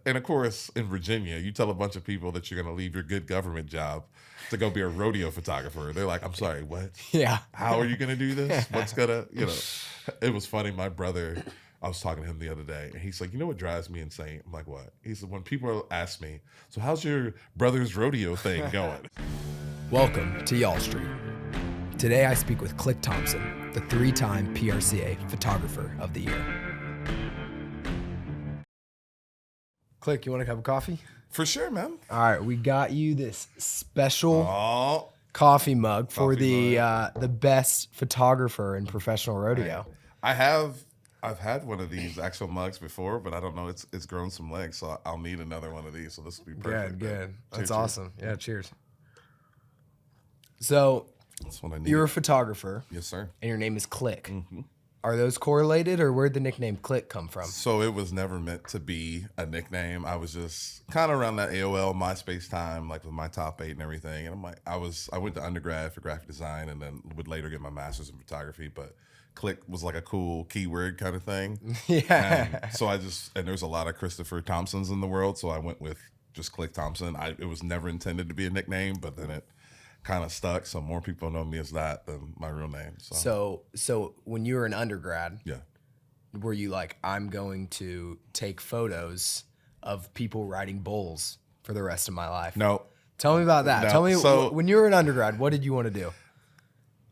And of course, in Virginia, you tell a bunch of people that you're going to leave your good government job to go be a rodeo photographer. They're like, I'm sorry, what? Yeah. How are you going to do this? What's going to, it was funny. My brother, I was talking to him the other day, and he's like, you know what drives me insane? I'm like, what? He said, when people ask me, so how's your brother's rodeo thing going? Welcome to Y'all Street. Today I speak with Click Thompson, the 3-time PRCA Photographer of the Year. Click, you want a cup of coffee? For sure, man. All right, we got you this special coffee mug for the best photographer in professional rodeo. I've had one of these actual mugs before, but I don't know. It's grown some legs, so I'll need another one of these. So this will be perfect. Good. That's awesome. Yeah, cheers. So that's what I need. You're a photographer. Yes, sir. And your name is Click. Mm-hmm. Are those correlated, or where'd the nickname Click come from? So it was never meant to be a nickname. I was just kind of around that AOL MySpace time, like with my top 8 and everything. And I'm like, I went to undergrad for graphic design, and then would later get my master's in photography. But Click was like a cool keyword kind of thing. Yeah. And so and there's a lot of Christopher Thompsons in the world, so I went with just Click Thompson. It was never intended to be a nickname, but then it kind of stuck, so more people know me as that than my real name. So when you were an undergrad, yeah, were you like, I'm going to take photos of people riding bulls for the rest of my life? No. Tell me about that. No. Tell me, when you were an undergrad, what did you want to do?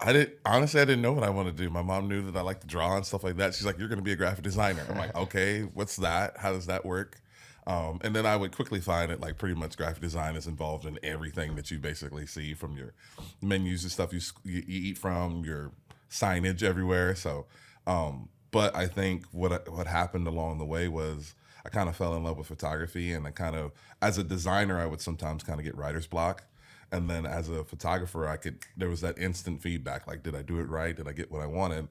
I didn't know what I wanted to do. My mom knew that I liked to draw and stuff like that. She's like, you're going to be a graphic designer. I'm like, okay, what's that? How does that work? And then I would quickly find that like pretty much graphic design is involved in everything that you basically see, from your menus and stuff you eat from, your signage everywhere. So, but I think what happened along the way was I kind of fell in love with photography, and as a designer, I would sometimes kind of get writer's block. And then as a photographer, there was that instant feedback, like, did I do it right? Did I get what I wanted?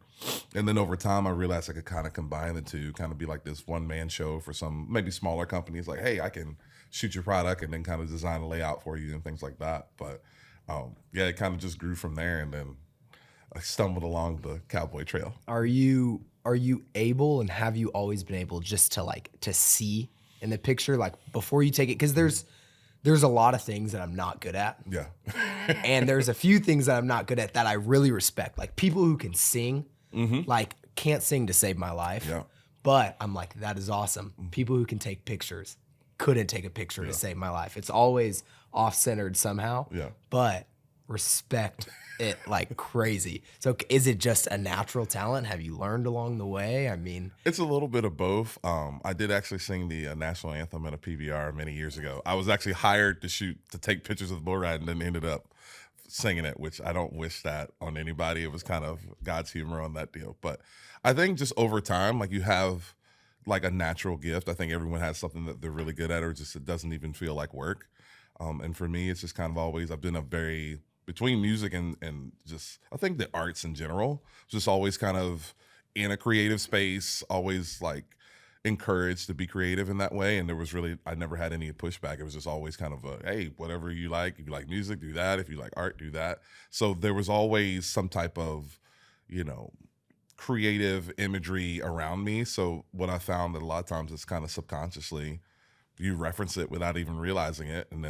And then over time, I realized I could kind of combine the two, kind of be like this one-man show for some maybe smaller companies, like, hey, I can shoot your product and then kind of design a layout for you and things like that. But yeah, it kind of just grew from there, and then I stumbled along the cowboy trail. Are you able, and have you always been able, just to see in the picture, like before you take it? Because there's a lot of things that I'm not good at. Yeah. And there's a few things that I'm not good at that I really respect. Like people who can sing, like can't sing to save my life. Yeah. But I'm like, that is awesome. People who can take pictures couldn't take a picture to save my life. It's always off-centered somehow. Yeah. But respect it like crazy. So is it just a natural talent? Have you learned along the way? I mean, it's a little bit of both. I did actually sing the national anthem at a PBR many years ago. I was actually hired to take pictures of the bull ride, and then ended up singing it, which I don't wish that on anybody. It was kind of God's humor on that deal. But I think just over time, like, you have like a natural gift. I think everyone has something that they're really good at, or just it doesn't even feel like work. And for me, it's just kind of always, I've been between music and just, I think the arts in general, just always kind of in a creative space, always like encouraged to be creative in that way. And I never had any pushback. It was just always kind of hey, whatever you like. If you like music, do that. If you like art, do that. So there was always some type of, creative imagery around me. So what I found that a lot of times it's kind of subconsciously, you reference it without even realizing it. And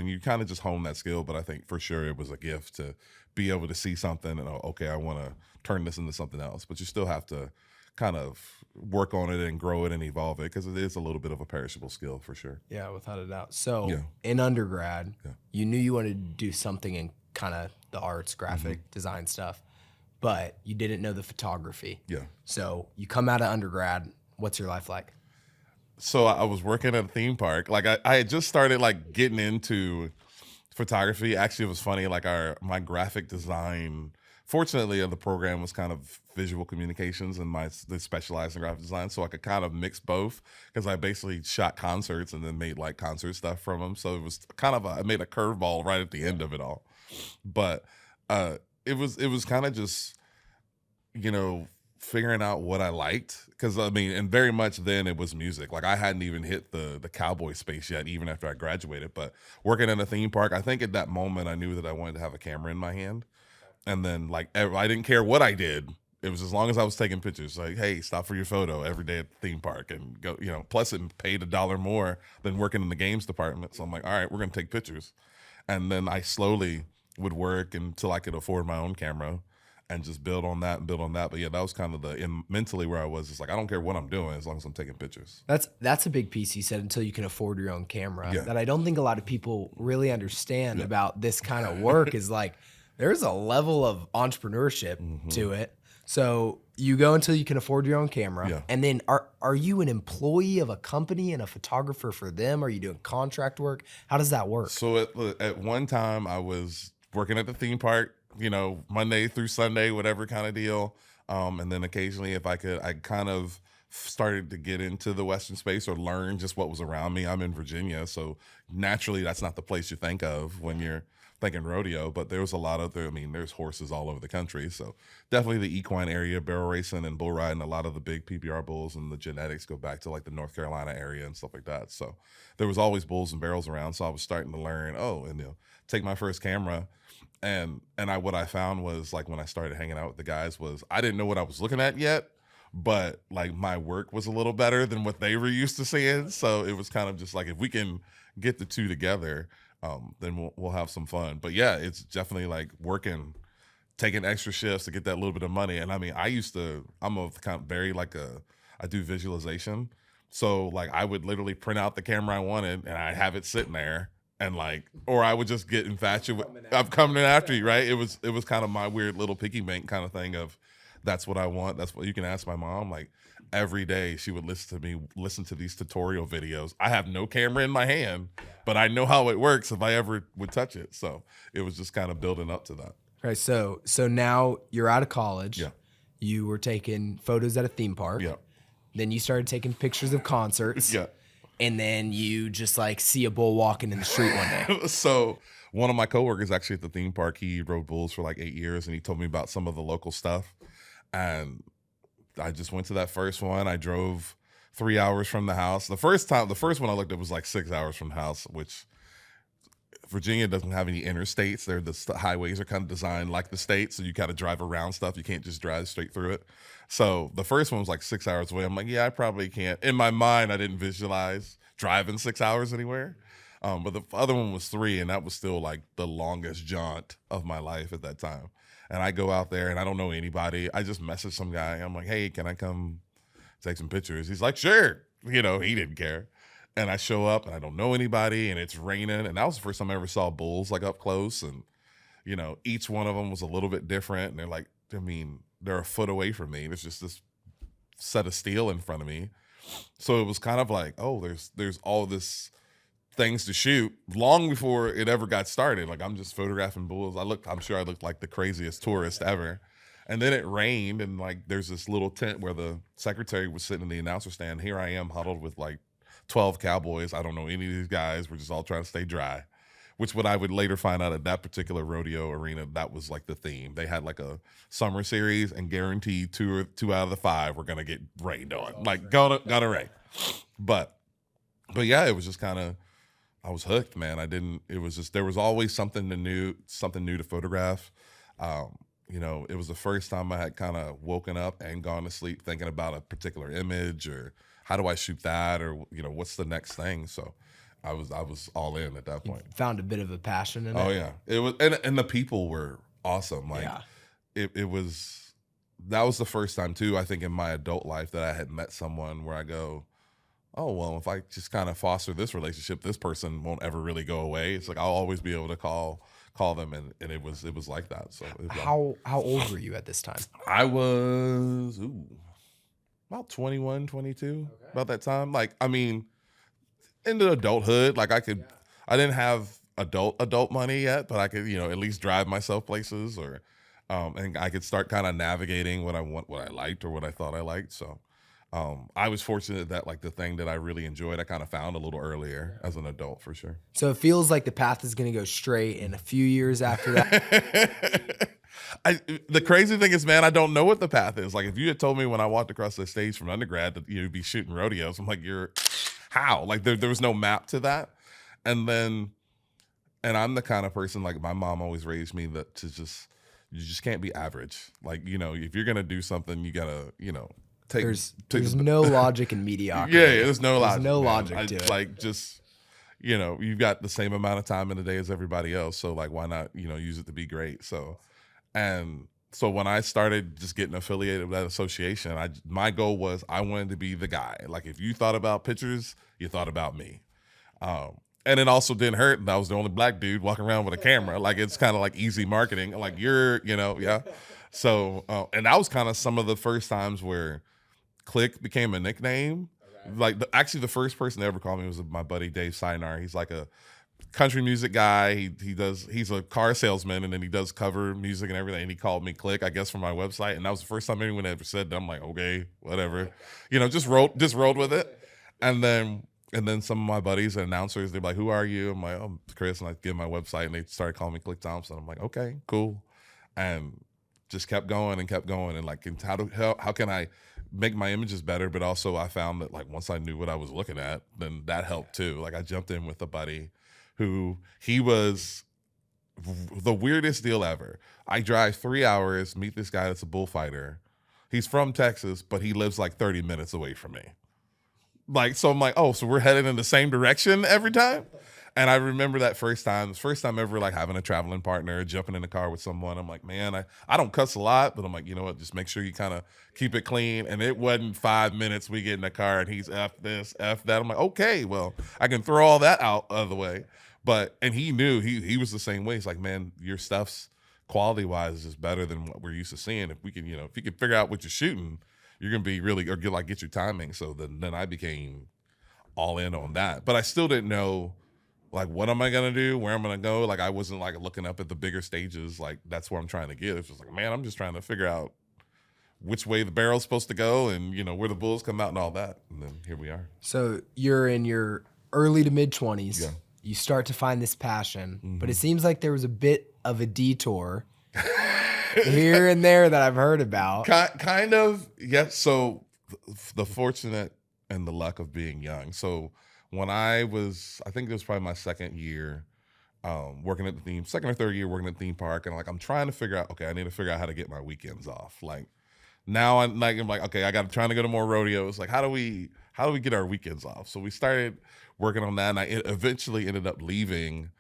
you kind of just hone that skill. But I think for sure it was a gift to be able to see something and, okay, I want to turn this into something else. But you still have to kind of work on it and grow it and evolve it, because it is a little bit of a perishable skill for sure. Yeah, without a doubt. So in undergrad, you knew you wanted to do something in kind of the arts, graphic design stuff, but you didn't know the photography. Yeah. So you come out of undergrad, what's your life like? So I was working at a theme park. Like I had just started like getting into photography. Actually, it was funny. Like my graphic design, fortunately, the program was kind of visual communications, and they specialized in graphic design, so I could kind of mix both, because I basically shot concerts and then made like concert stuff from them. So it was kind of I made a curveball right at the end of it all. But it was kind of just figuring out what I liked, because and very much then it was music. Like I hadn't even hit the cowboy space yet, even after I graduated. But working in a theme park, I think at that moment I knew that I wanted to have a camera in my hand, and then like I didn't care what I did. It was as long as I was taking pictures. Like, hey, stop for your photo every day at the theme park and go. Plus it paid $1 more than working in the games department. So I'm like, all right, we're gonna take pictures. And then I slowly would work until I could afford my own camera and just build on that and build on that. But yeah, that was kind of mentally where I was. It's like, I don't care what I'm doing as long as I'm taking pictures. That's a big piece you said, until you can afford your own camera. Yeah. That I don't think a lot of people really understand about this kind of work is like, there's a level of entrepreneurship to it. So you go until you can afford your own camera. Yeah. And then are you an employee of a company and a photographer for them? Are you doing contract work? How does that work? So at one time I was working at the theme park, Monday through Sunday, whatever kind of deal. And then occasionally if I could, I kind of started to get into the Western space or learn just what was around me. I'm in Virginia, so naturally that's not the place you think of when you're thinking rodeo, but there was a lot of there's horses all over the country. So definitely the equine area, barrel racing and bull riding, a lot of the big PPR bulls and the genetics go back to like the North Carolina area and stuff like that. So there was always bulls and barrels around. So I was starting to learn, take my first camera. And what I found was, like, when I started hanging out with the guys, was I didn't know what I was looking at yet, but like my work was a little better than what they were used to seeing. So it was kind of just like, if we can get the two together, then we'll have some fun. But yeah, it's definitely like working, taking extra shifts to get that little bit of money. And I mean, I'm a kind of I do visualization. So like I would literally print out the camera I wanted and I have it sitting there, and or I would just get infatuated. I'm coming after you, right? It was kind of my weird little piggy bank kind of thing of, that's what I want. That's what you can ask my mom. Like every day she would listen to these tutorial videos. I have no camera in my hand, but I know how it works if I ever would touch it. So it was just kind of building up to that. Right. So now you're out of college. Yeah. You were taking photos at a theme park. Yeah. Then you started taking pictures of concerts. Yeah. And then you just like see a bull walking in the street one day. So one of my coworkers actually at the theme park, he rode bulls for like 8 years, and he told me about some of the local stuff. And I just went to that first one. I drove 3 hours from the house. The first one I looked at was like 6 hours from the house, which Virginia doesn't have any interstates. The highways are kind of designed like the states, so you kind of drive around stuff. You can't just drive straight through it. So the first one was like 6 hours away. I'm like, yeah, I probably can't. In my mind, I didn't visualize driving 6 hours anywhere. But the other one was 3, and that was still like the longest jaunt of my life at that time. And I go out there and I don't know anybody. I just message some guy. I'm like, hey, can I come take some pictures? He's like, sure. He didn't care. And I show up and I don't know anybody, and it's raining. And that was the first time I ever saw bulls like up close. And, each one of them was a little bit different. And they're like, they're a foot away from me. There's just this set of steel in front of me. So it was kind of like, oh, there's all this things to shoot long before it ever got started. Like, I'm just photographing bulls. I'm sure I looked like the craziest tourist ever. And then it rained, and like there's this little tent where the secretary was sitting in the announcer stand. Here I am huddled with like 12 Cowboys. I don't know any of these guys. We're just all trying to stay dry, which what I would later find out at that particular rodeo arena, that was like the theme. They had like a summer series, and guaranteed two out of the 5 were going to get rained on. Like, gonna rain. But yeah, it was just kind of, I was hooked, man. It was just, there was always something new to photograph. It was the first time I had kind of woken up and gone to sleep thinking about a particular image, or how do I shoot that, or, what's the next thing? So I was all in at that point. You found a bit of a passion in it. Oh yeah. It was, and the people were awesome. Like it was, that was the first time too, I think, in my adult life that I had met someone where I go, oh, well, if I just kind of foster this relationship, this person won't ever really go away. It's like, I'll always be able to call them. And it was like that. So how old were you at this time? I was about 21, 22, about that time. Like, I mean, into adulthood, like I didn't have adult money yet, but I could, at least drive myself places, or, and I could start kind of navigating what I liked or what I thought I liked. So, I was fortunate that like the thing that I really enjoyed, I kind of found a little earlier as an adult, for sure. So it feels like the path is going to go straight in a few years after that. The crazy thing is, man, I don't know what the path is. Like, if you had told me when I walked across the stage from undergrad that you'd be shooting rodeos, I'm like, how? Like there was no map to that. And I'm the kind of person, like my mom always raised me to just you just can't be average. Like, if you're going to do something, you got to, take. There's no logic in mediocrity. Yeah, there's no logic. There's no logic to it. Like, just, you've got the same amount of time in the day as everybody else. So, like, why not, use it to be great? So when I started just getting affiliated with that association, my goal was I wanted to be the guy. Like, if you thought about pictures, you thought about me. And it also didn't hurt that I was the only black dude walking around with a camera. Like, it's kind of like easy marketing. Like, yeah. So, and that was kind of some of the first times where Click became a nickname. Okay. Like, actually, the first person to ever call me was my buddy Dave Sinar. He's like a country music guy. He's a car salesman, and then he does cover music and everything. And he called me Click, I guess, from my website. And that was the first time anyone ever said that. I'm like, okay, whatever. Just rolled with it. And then some of my buddies and announcers, they're like, who are you? I'm like, I'm Chris. And I give my website, and they started calling me Click Thompson. I'm like, okay, cool. And just kept going. And like, how can I make my images better? But also I found that, like, once I knew what I was looking at, then that helped too. Like, I jumped in with a buddy who, he was the weirdest deal ever. I drive 3 hours, meet this guy that's a bullfighter. He's from Texas, but he lives like 30 minutes away from me. Like, so I'm like, oh, so we're headed in the same direction every time? And I remember that first time ever, like, having a traveling partner, jumping in the car with someone. I'm like, man, I don't cuss a lot, but I'm like, you know what, just make sure you kind of keep it clean. And it wasn't 5 minutes we get in the car and he's F this, F that. I'm like, okay, well, I can throw all that out of the way. And he knew, he was the same way. He's like, man, your stuff's quality-wise is just better than what we're used to seeing. If we can, if you can figure out what you're shooting, you're going to be really, or get your timing. So then I became all in on that. But I still didn't know, like, what am I going to do? Where am I going to go? Like, I wasn't, like, looking up at the bigger stages. Like, that's where I'm trying to get. It's just like, man, I'm just trying to figure out which way the barrel's supposed to go and, where the bulls come out and all that. And then here we are. So you're in your early to mid-20s. Yeah. You start to find this passion. Mm-hmm. But it seems like there was a bit of a detour here and there that I've heard about. Kind of, yes. So the fortunate and the luck of being young. So when I think it was probably my second year working at the second or third year working at the theme park, and like, I'm trying to figure out, okay, I need to figure out how to get my weekends off. Like, now I'm like, okay, trying to go to more rodeos. Like, how do we get our weekends off? So we started working on that, and I eventually ended up leaving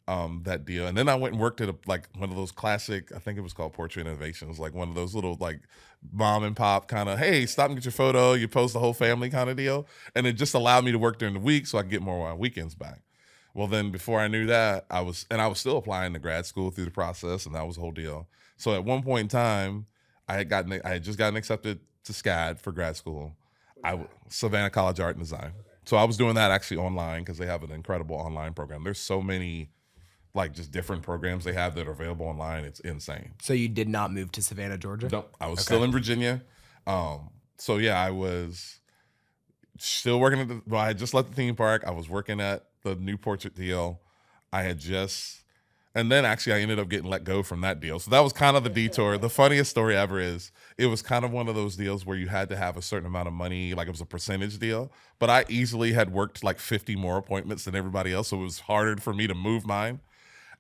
that deal. And then I went and worked at one of those classic, I think it was called Portrait Innovations, like one of those little, like, mom and pop kind of, hey, stop and get your photo, you post the whole family kind of deal. And it just allowed me to work during the week so I could get more on weekends back. Well, then before I knew that, I was still applying to grad school through the process, and that was the whole deal. So at one point in time, I had just gotten accepted to SCAD for grad school. Savannah College Art and Design. So I was doing that actually online because they have an incredible online program. There's so many, like, just different programs they have that are available online. It's insane. So you did not move to Savannah, Georgia? Nope. I was still in Virginia. So yeah, I was still working I had just left the theme park. I was working at the new portrait deal. And then actually I ended up getting let go from that deal. So that was kind of the detour. The funniest story ever is it was kind of one of those deals where you had to have a certain amount of money, like it was a percentage deal. But I easily had worked like 50 more appointments than everybody else. So it was harder for me to move mine.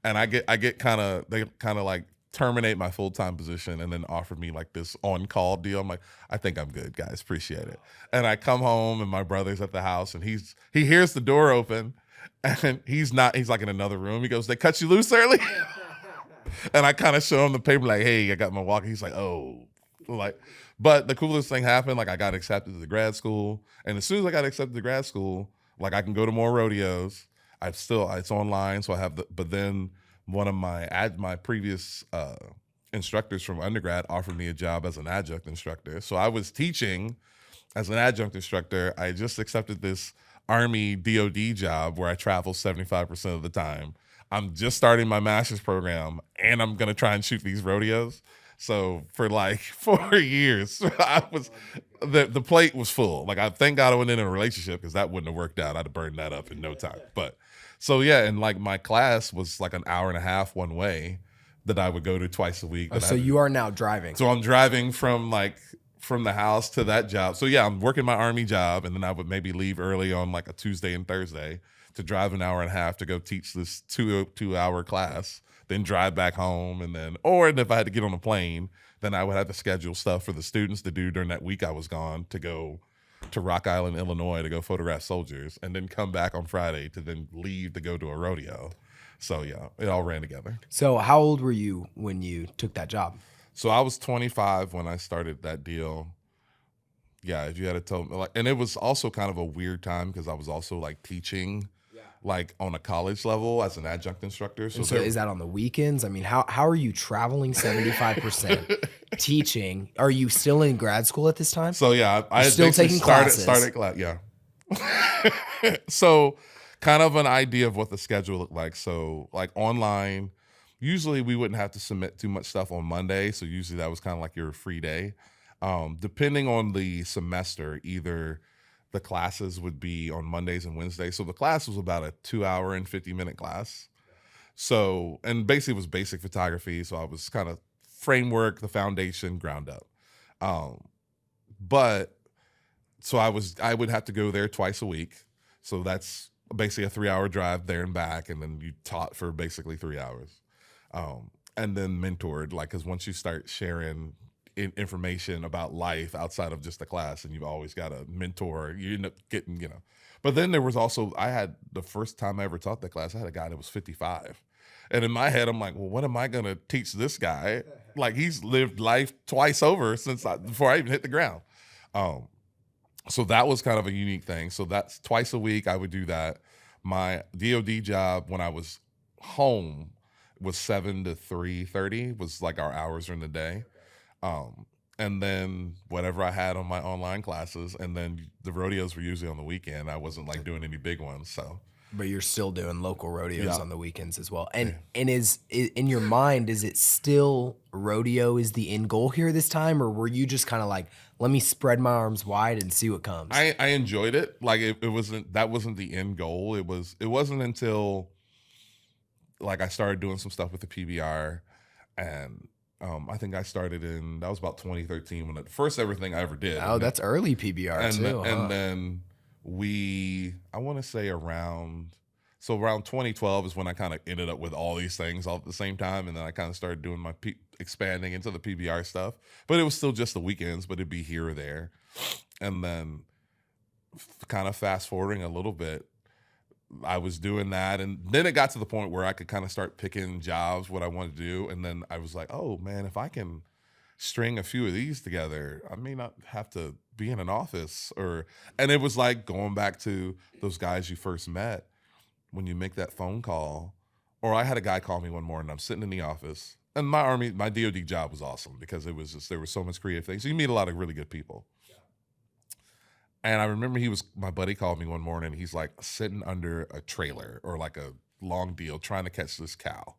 And they kind of like terminate my full-time position and then offer me like this on-call deal. I'm like, I think I'm good, guys. Appreciate it. And I come home and my brother's at the house and he hears the door open. And he's like in another room. He goes, they cut you loose early? And I kind of show him the paper like, hey, I got my walker. He's like, oh. But the coolest thing happened, like I got accepted to grad school. And as soon as I got accepted to grad school, like I can go to more rodeos. It's online. So but then one of my previous instructors from undergrad offered me a job as an adjunct instructor. So I was teaching as an adjunct instructor. I just accepted this Army DOD job where I travel 75% of the time. I'm just starting my master's program and I'm going to try and shoot these rodeos. So for like 4 years, the plate was full. Like I thank God I went in a relationship because that wouldn't have worked out. I'd have burned that up in no time. But so yeah, and like my class was like an hour and a half one way that I would go to twice a week. So you are now driving. So I'm driving from the house to that job. So yeah, I'm working my Army job and then I would maybe leave early on like a Tuesday and Thursday to drive an hour and a half to go teach this two-hour class then drive back home, and if I had to get on a plane, then I would have to schedule stuff for the students to do during that week I was gone, to go to Rock Island, Illinois to go photograph soldiers, and then come back on Friday to then leave to go to a rodeo. So yeah, it all ran together. So how old were you when you took that job? So I was 25 when I started that deal. Yeah, if you had to tell me, like, and it was also kind of a weird time because I was also like teaching, like on a college level as an adjunct instructor. So is that on the weekends? I mean, how are you traveling 75%, teaching? Are you still in grad school at this time? So yeah, I still taking classes. Started class, yeah. So kind of an idea of what the schedule looked like. So like online, usually we wouldn't have to submit too much stuff on Monday. So usually that was kind of like your free day. Depending on the semester, either the classes would be on Mondays and Wednesdays. So the class was about a 2-hour and 50-minute class. So, and basically it was basic photography. So I was kind of framework, the foundation, ground up. But so I would have to go there twice a week. So that's basically a 3-hour drive there and back. And then you taught for basically 3 hours. And then mentored, like, because once you start sharing information about life outside of just the class, and you've always got a mentor, you end up getting, But then there was also, I had the first time I ever taught that class, I had a guy that was 55. And in my head, I'm like, well, what am I going to teach this guy? Like, he's lived life twice over before I even hit the ground. So that was kind of a unique thing. So that's twice a week I would do that. My DOD job when I was home was 7 to 3:30 was like our hours during the day. And then whatever I had on my online classes, and then the rodeos were usually on the weekend. I wasn't like doing any big ones. So, but you're still doing local rodeos on the weekends as well. And is in your mind, is it still rodeo is the end goal here this time, or were you just kind of like, let me spread my arms wide and see what comes? I enjoyed it. Like that wasn't the end goal. It wasn't until like I started doing some stuff with the PBR, and I think I started that was about 2013 when the first everything I ever did. Oh, that's early PBR too. And then I want to say around 2012 is when I kind of ended up with all these things all at the same time. And then I kind of started doing my expanding into the PBR stuff, but it was still just the weekends, but it'd be here or there. And then kind of fast forwarding a little bit, I was doing that, and then it got to the point where I could kind of start picking jobs, what I wanted to do, and then I was like, oh man, if I can string a few of these together, I may not have to be in an office. And it was like going back to those guys you first met, when you make that phone call. Or I had a guy call me one morning, I'm sitting in the office, and my DOD job was awesome because it was just, there was so much creative things. So you meet a lot of really good people. And I remember my buddy called me one morning. He's like sitting under a trailer or like a long deal trying to catch this cow.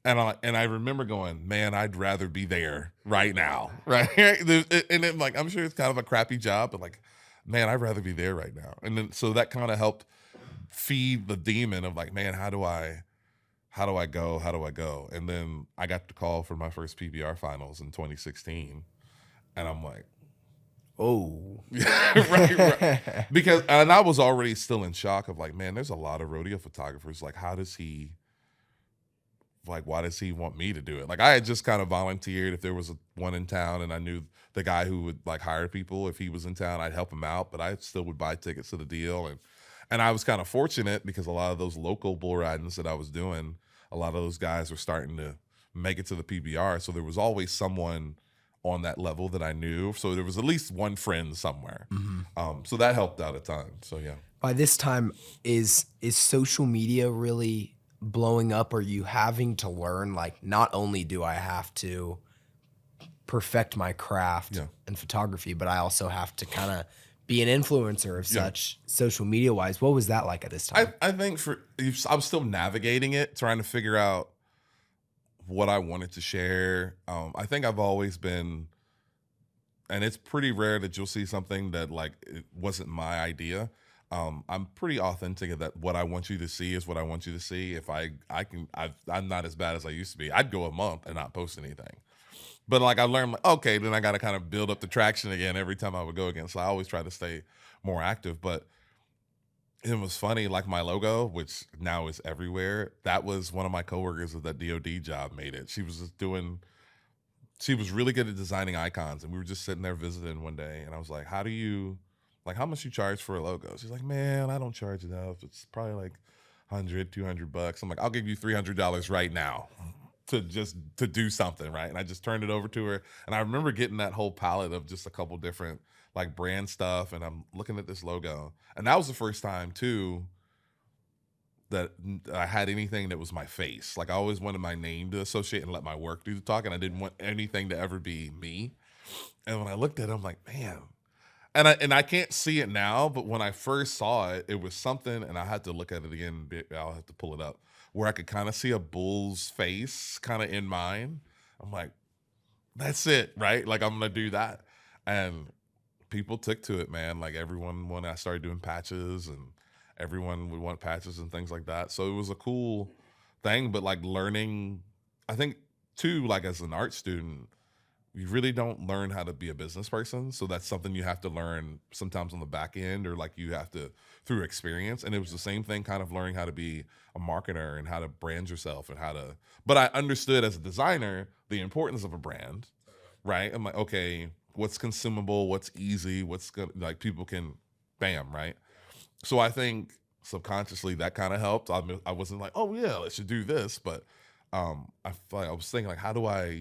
And I remember going, man, I'd rather be there right now. Right. And then like, I'm sure it's kind of a crappy job, but like, man, I'd rather be there right now. And then, so that kind of helped feed the demon of like, man, how do I go? And then I got the call for my first PBR finals in 2016. And I'm like, oh, right. Because, and I was already still in shock of like, man, there's a lot of rodeo photographers. Like, why does he want me to do it? Like, I had just kind of volunteered if there was one in town, and I knew the guy who would like hire people. If he was in town, I'd help him out, but I still would buy tickets to the deal. And I was kind of fortunate because a lot of those local bull ridings that I was doing, a lot of those guys were starting to make it to the PBR. So there was always someone on that level that I knew. So there was at least one friend somewhere. Mm-hmm. So that helped out a ton. So yeah. By this time, is social media really blowing up? Are you having to learn, like, not only do I have to perfect my craft and photography, but I also have to kind of be an influencer of such social media wise? What was that like at this time? I think I'm still navigating it, trying to figure out what I wanted to share. I think I've always been, and it's pretty rare that you'll see something that like it wasn't my idea. I'm pretty authentic that what I want you to see is what I want you to see. If I'm not as bad as I used to be. I'd go a month and not post anything. But like I learned, like, okay, then I got to kind of build up the traction again every time I would go again. So I always try to stay more active. But It was funny, like my logo, which now is everywhere. That was one of my coworkers at that DOD job made it. She was really good at designing icons, and we were just sitting there visiting one day, and I was like, how much you charge for a logo? She's like, man, I don't charge enough. It's probably like $100-$200. I'm like, I'll give you $300 right now to do something, right? And I just turned it over to her, and I remember getting that whole palette of just a couple different like brand stuff, and I'm looking at this logo, and that was the first time too that I had anything that was my face. Like I always wanted my name to associate and let my work do the talking. I didn't want anything to ever be me. And when I looked at it, I'm like, man. And I can't see it now, but when I first saw it, it was something, and I had to look at it again. I'll have to pull it up, where I could kind of see a bull's face kind of in mine. I'm like, that's it, right? Like I'm gonna do that. And people took to it, man. Like everyone, when I started doing patches, and everyone would want patches and things like that. So it was a cool thing, but like learning, I think too, like as an art student, you really don't learn how to be a business person. So that's something you have to learn sometimes on the back end, or like you have to through experience. And it was the same thing, kind of learning how to be a marketer and how to brand yourself and but I understood as a designer, the importance of a brand, right? I'm like, okay, what's consumable, what's easy, what's good, like people can, bam, right? So I think subconsciously that kind of helped. I wasn't like, oh yeah, let's do this, but I was thinking like, how do I,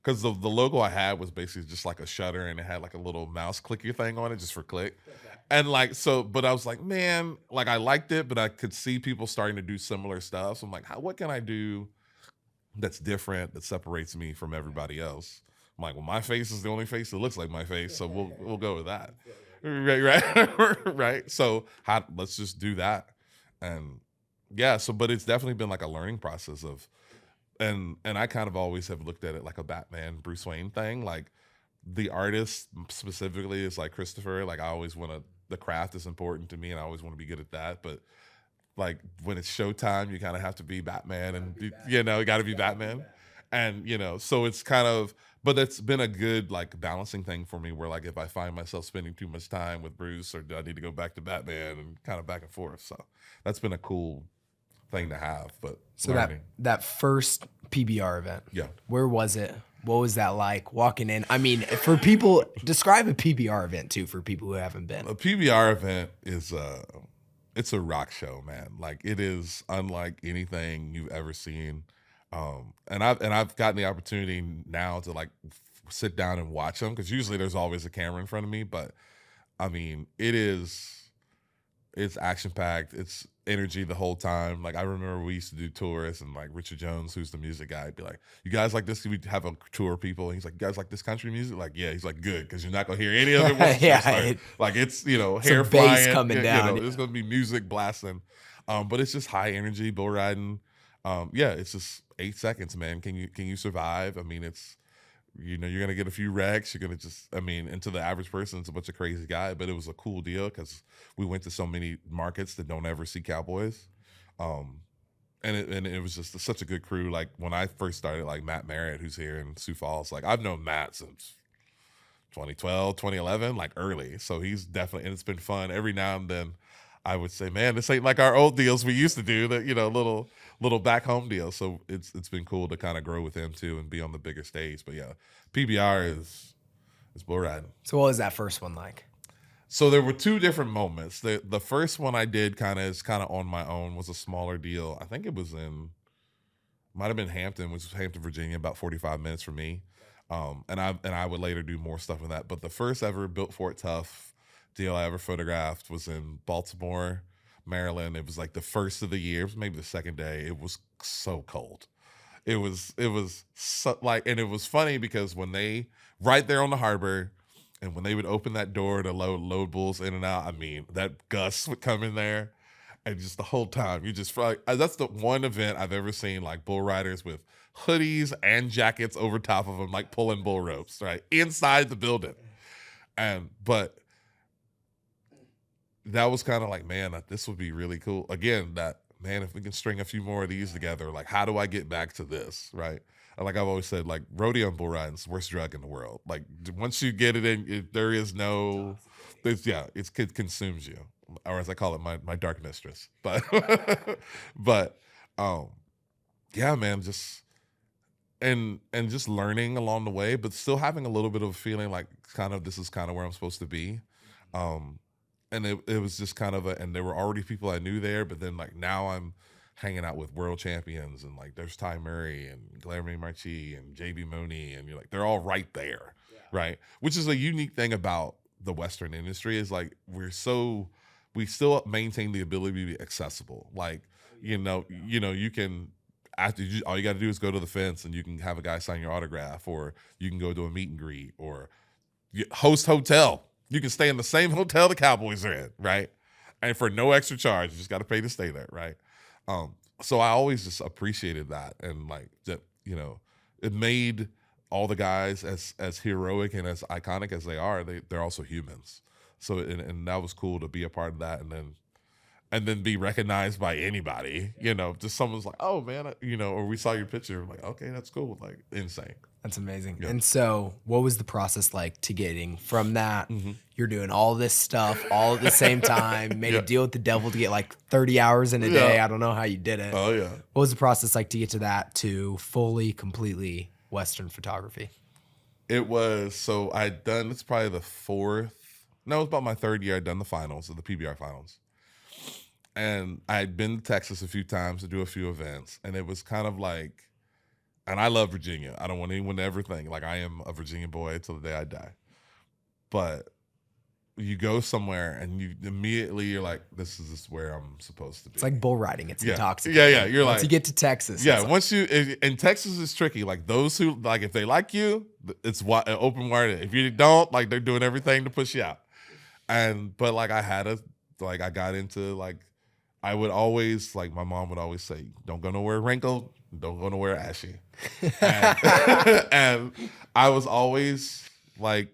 because the logo I had was basically just like a shutter, and it had like a little mouse clicky thing on it just for click, and like so. But I was like, man, like I liked it, but I could see people starting to do similar stuff. So I'm like, what can I do that's different, that separates me from everybody else? I'm like, well, my face is the only face that looks like my face, so we'll go with that. Right. Right. So let's just do that. And yeah, but it's definitely been like a learning process of, and I kind of always have looked at it like a Batman Bruce Wayne thing. Like the artist specifically is like Christopher. Like I always the craft is important to me, and I always want to be good at that. But like when it's showtime, you kind of have to be Batman, and you got to be Batman. And so it's kind of, but it's been a good like balancing thing for me, where like if I find myself spending too much time with Bruce, or do I need to go back to Batman, and kind of back and forth. So that's been a cool thing to have. But so that first PBR event, yeah, where was it? What was that like walking in? I mean, for people, describe a PBR event too for people who haven't been. A PBR event is it's a rock show, man. Like it is unlike anything you've ever seen. And I've gotten the opportunity now to like sit down and watch them, because usually there's always a camera in front of me. But I mean, it's action packed. It's energy the whole time. Like I remember we used to do tours, and like Richard Jones, who's the music guy, would be like, "You guys like this?" We'd have a tour of people. And he's like, "You guys like this country music?" Like, yeah. He's like, "Good, because you're not gonna hear any of it." Yeah, like it's hair flying, coming down. There's gonna be music blasting, but it's just high energy bull riding. Yeah, it's just 8 seconds, man. Can you survive? I mean, it's you're gonna get a few wrecks. You're gonna and to the average person, it's a bunch of crazy guy. But it was a cool deal, because we went to so many markets that don't ever see Cowboys, and it was just such a good crew. Like when I first started, like Matt Merritt, who's here in Sioux Falls, like I've known Matt since 2012, 2011, like early. So he's definitely, and it's been fun. Every now and then I would say, man, this ain't like our old deals we used to do, that little back home deals. So it's been cool to kind of grow with him too and be on the bigger stage. But yeah, PBR is bull riding. So what was that first one like? So there were two different moments. The first one I did kind of on my own, was a smaller deal. I think it was might have been Hampton, which was Hampton, Virginia, about 45 minutes from me. And I would later do more stuff in that. But the first ever Built Fort Tough deal I ever photographed was in Baltimore, Maryland. It was like the first of the year, maybe the second day. It was so cold. It was so, like, and it was funny because when they, right there on the harbor, and when they would open that door to load bulls in and out, I mean, that gust would come in there, and just the whole time you just like, that's the one event I've ever seen like bull riders with hoodies and jackets over top of them, like pulling bull ropes right inside the building. But that was kind of like, man, this would be really cool. Again, man, if we can string a few more of these together, like how do I get back to this, right? And like I've always said, like rodeo and bull riding is the worst drug in the world. Like once you get it in, there is no, it consumes you. or as I call it, my dark mistress. But but yeah, man, just and just learning along the way, but still having a little bit of a feeling like kind of this is kind of where I'm supposed to be. And it was just kind of and there were already people I knew there, but then like now I'm hanging out with world champions and like there's Ty Murray and Guillermo Marchi and JB Mooney, and you're like, they're all right there. Right. Which is a unique thing about the Western industry is like, we still maintain the ability to be accessible. Like, you can, all you got to do is go to the fence and you can have a guy sign your autograph, or you can go to a meet and greet, or host hotel. You can stay in the same hotel the Cowboys are in, right? And for no extra charge, you just got to pay to stay there, right? So I always just appreciated that, and like that, it made all the guys as heroic and as iconic as they are, they're also humans. So and that was cool to be a part of that, and then be recognized by anybody, just someone's like, oh man, or we saw your picture, I'm like, okay, that's cool, like insane. That's amazing. Yeah. And so what was the process like to getting from that? You're doing all this stuff all at the same time, made a deal with the devil to get like 30 hours in a day. I don't know how you did it. Oh yeah. What was the process like to get to that, to fully, completely Western photography? It was, so I'd done, it's probably it was about my third year I'd done the finals, of the PBR finals. And I had been to Texas a few times to do a few events, and it was kind of like, and I love Virginia. I don't want anyone to ever think like I am a Virginia boy till the day I die. But you go somewhere and you immediately you're like, this is where I'm supposed to be. It's like bull riding. It's intoxicating. Yeah. You're once you get to Texas. Yeah, and Texas is tricky. Like those who like, if they like you, it's open wide. If you don't, like they're doing everything to push you out. But like I got into like, I would always, like my mom would always say, don't go nowhere wrinkled, don't go nowhere ashy. And I was always like,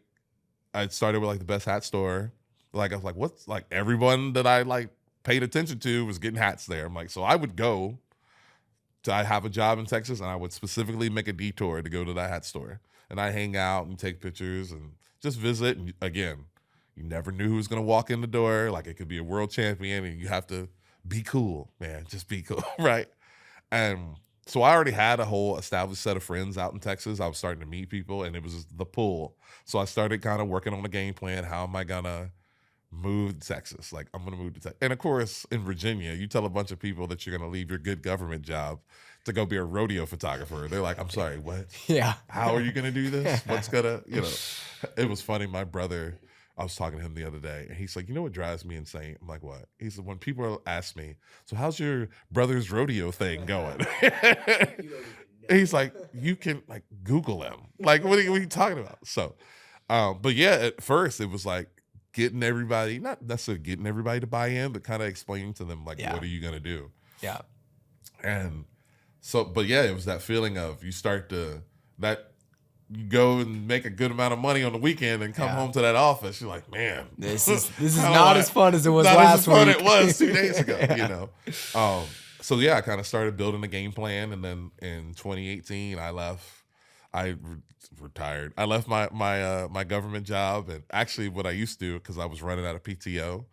I started with like the best hat store. Like I was like, what's like everyone that I like paid attention to was getting hats there. I'm like, so I would go to, I have a job in Texas, and I would specifically make a detour to go to that hat store. And I hang out and take pictures and just visit. And again, you never knew who was going to walk in the door. Like it could be a world champion, and you have to be cool, man. Just be cool, right? And so I already had a whole established set of friends out in Texas. I was starting to meet people, and it was just the pull. So I started kind of working on a game plan. How am I going to move to Texas? Like, I'm going to move to Texas. And of course, in Virginia, you tell a bunch of people that you're going to leave your good government job to go be a rodeo photographer. They're like, I'm sorry, what? Yeah. How are you going to do this? What's going to, it was funny. My brother, I was talking to him the other day, and he's like, you know what drives me insane? I'm like, what? He said, when people ask me, so how's your brother's rodeo thing going? He's like, you can like Google him. Like, what are you talking about? So, but yeah, at first it was like getting everybody, not necessarily getting everybody to buy in, but kind of explaining to them, like, what are you going to do? Yeah. And so, but yeah, it was that feeling of you go and make a good amount of money on the weekend and come home to that office. You're like, man, this is not as fun as it was last week. Not as fun it was 2 days ago, So yeah, I kind of started building a game plan, and then in 2018, I retired. I left my government job, and actually what I used to do, because I was running out of PTO,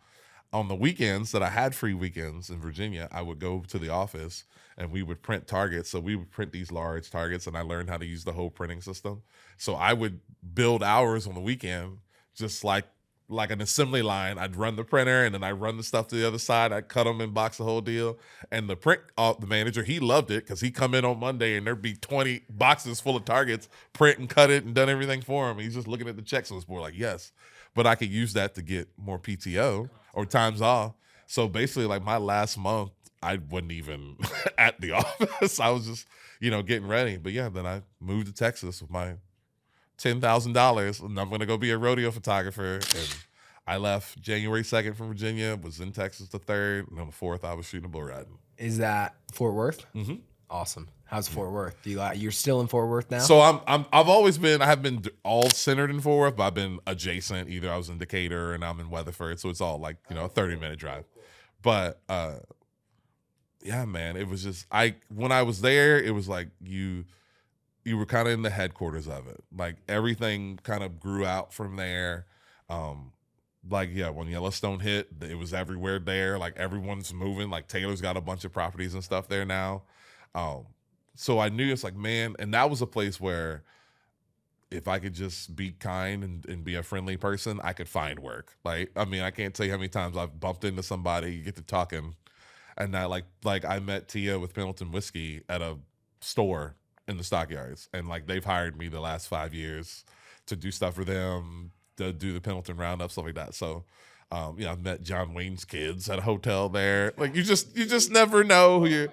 on the weekends that I had free weekends in Virginia, I would go to the office and we would print targets. So we would print these large targets, and I learned how to use the whole printing system. So I would build hours on the weekend, just like an assembly line. I'd run the printer, and then I'd run the stuff to the other side. I'd cut them and box the whole deal. And the manager, he loved it, because he'd come in on Monday and there'd be 20 boxes full of targets, print and cut it and done everything for him. He's just looking at the checks, and it's more like, yes. But I could use that to get more PTO or times off. So basically, like my last month, I wasn't even at the office. I was just, getting ready. But yeah, then I moved to Texas with my $10,000, and I'm going to go be a rodeo photographer. And I left January 2nd from Virginia, was in Texas the 3rd, and on the 4th, I was shooting a bull riding. Is that Fort Worth? Mm-hmm. Awesome. How's Fort Worth? You're still in Fort Worth now? So I have been all centered in Fort Worth, but I've been adjacent. Either I was in Decatur and I'm in Weatherford, so it's all like, a 30-minute drive. But yeah, man, it was just when I was there, it was like you were kind of in the headquarters of it. Like everything kind of grew out from there. like, yeah, when Yellowstone hit, it was everywhere there. Like, everyone's moving. Like, Taylor's got a bunch of properties and stuff there now. So I knew it's like, man, and that was a place where if I could just be kind and be a friendly person, I could find work. Like, I mean, I can't tell you how many times I've bumped into somebody, you get to talking, and that like I met Tia with Pendleton Whiskey at a store in the stockyards, and like they've hired me the last 5 years to do stuff for them, to do the Pendleton Round-Up, stuff like that. So, I've met John Wayne's kids at a hotel there. Like, you just never know who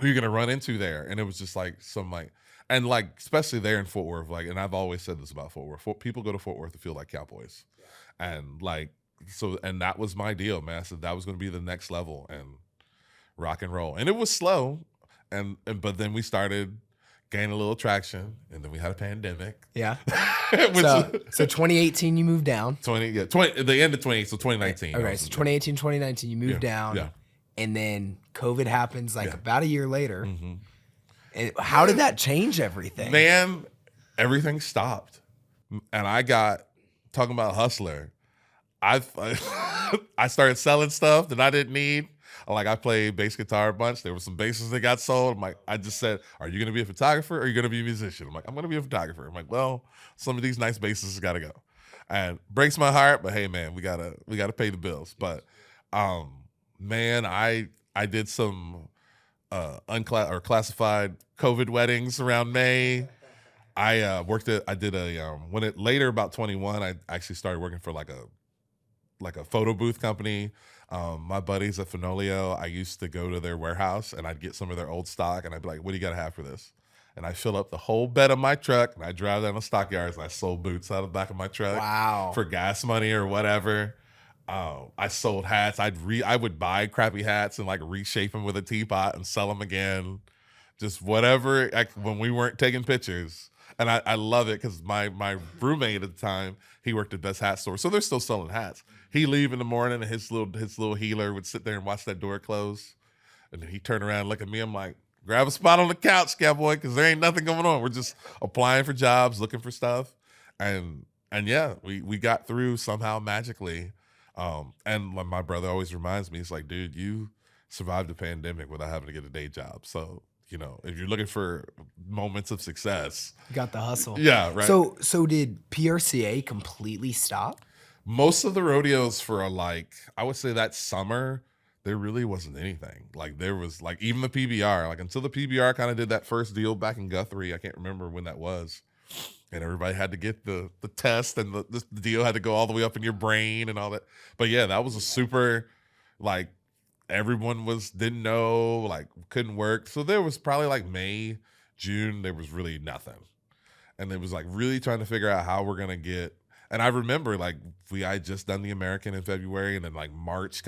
you're gonna run into there. And it was just like and like, especially there in Fort Worth, like, and I've always said this about Fort Worth. People go to Fort Worth to feel like cowboys, and like, so, and that was my deal, man. I said that was going to be the next level and rock and roll. And it was slow, but then we started gaining a little traction, and then we had a pandemic. Yeah. So 2018 you moved down. The end of 2018, so 2019. Okay, so 2018, 2019 you moved down. Yeah. And then COVID happens about a year later. Mm-hmm. And how did that change everything? Man, everything stopped. And I got, talking about hustler, I started selling stuff that I didn't need. Like, I played bass guitar a bunch. There were some basses that got sold. I'm like, I just said, are you going to be a photographer or are you going to be a musician? I'm like, I'm going to be a photographer. I'm like, well, some of these nice basses got to go. And breaks my heart, but hey, man, we gotta pay the bills. But man, I did some classified COVID weddings around May. I did when it later about 21, I actually started working for like a photo booth company. My buddies at Finolio, I used to go to their warehouse and I'd get some of their old stock and I'd be like, what do you got to have for this? And I fill up the whole bed of my truck and I drive down the stockyards and I sold boots out of the back of my truck. Wow. For gas money or whatever. I sold hats. I would buy crappy hats and like reshape them with a teapot and sell them again. Just whatever, when we weren't taking pictures. And I love it because my roommate at the time, he worked at Best Hat Store. So they're still selling hats. He'd leave in the morning and his little healer would sit there and watch that door close. And then he'd turn around and look at me. I'm like, grab a spot on the couch, cowboy, because there ain't nothing going on. We're just applying for jobs, looking for stuff. And yeah, we got through somehow magically. And my brother always reminds me, he's like, dude, you survived the pandemic without having to get a day job. So, if you're looking for moments of success, you got the hustle. Yeah, right. So did PRCA completely stop? Most of the rodeos for I would say that summer, there really wasn't anything. Like, there was even the PBR, until the PBR kind of did that first deal back in Guthrie. I can't remember when that was. And everybody had to get the test, and the deal had to go all the way up in your brain and all that. But yeah, that was a super, everyone didn't know, couldn't work. So there was probably May, June, there was really nothing. And it was really trying to figure out how we're going to get. And I remember I had just done the American in February, and then March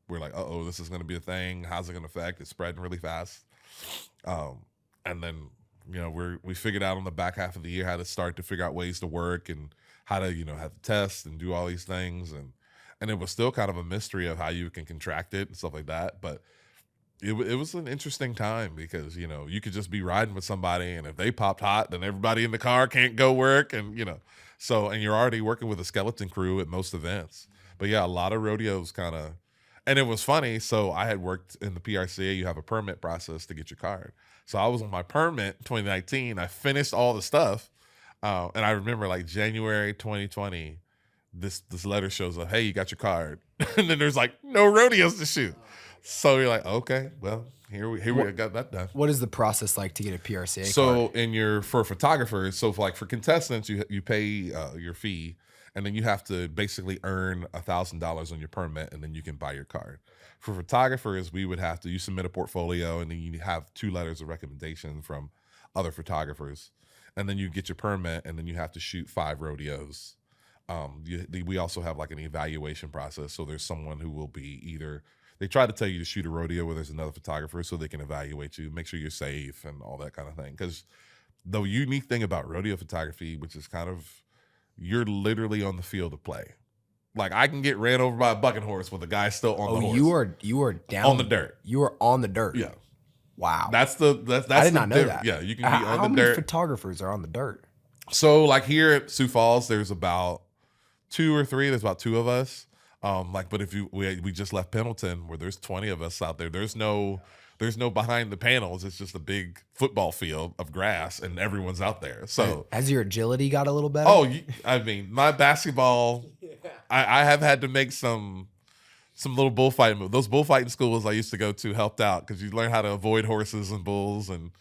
we're like, uh-oh, this is going to be a thing. How's it going to affect? It's spreading really fast. And then, we figured out on the back half of the year how to start to figure out ways to work and how to, have to test and do all these things. And it was still kind of a mystery of how you can contract it and stuff like that. But it was an interesting time because, you could just be riding with somebody, and if they popped hot, then everybody in the car can't go work. And, and you're already working with a skeleton crew at most events. But yeah, a lot of rodeos and it was funny. So I had worked in the PRCA. You have a permit process to get your card. So I was on my permit in 2019. I finished all the stuff. And I remember January 2020, this letter shows up, hey, you got your card. And then there's no rodeos to shoot. So you're like, okay, well, here we got that done. What is the process like to get a PRCA card? So for photographers, so for contestants, you pay your fee, and then you have to basically earn $1,000 on your permit, and then you can buy your card. For photographers, you submit a portfolio, and then you have 2 letters of recommendation from other photographers, and then you get your permit, and then you have to shoot 5 rodeos. We also have an evaluation process. So there's someone who will be they try to tell you to shoot a rodeo where there's another photographer so they can evaluate you, make sure you're safe and all that kind of thing. Because the unique thing about rodeo photography, which is you're literally on the field of play. I can get ran over by a bucking horse with a guy still on the horse. You are down on the dirt. You are on the dirt. Yeah. Wow. That's I did not know that. Yeah, you can be on the dirt. How many photographers are on the dirt? So here at Sioux Falls, there's about 2 or 3. There's about 2 of us. But if we just left Pendleton where there's 20 of us out there. There's no behind the panels. It's just a big football field of grass, and everyone's out there. So has your agility got a little better? Oh, I mean, my basketball, I have had to make some little bullfighting moves. Those bullfighting schools I used to go to helped out because you learn how to avoid horses and bulls and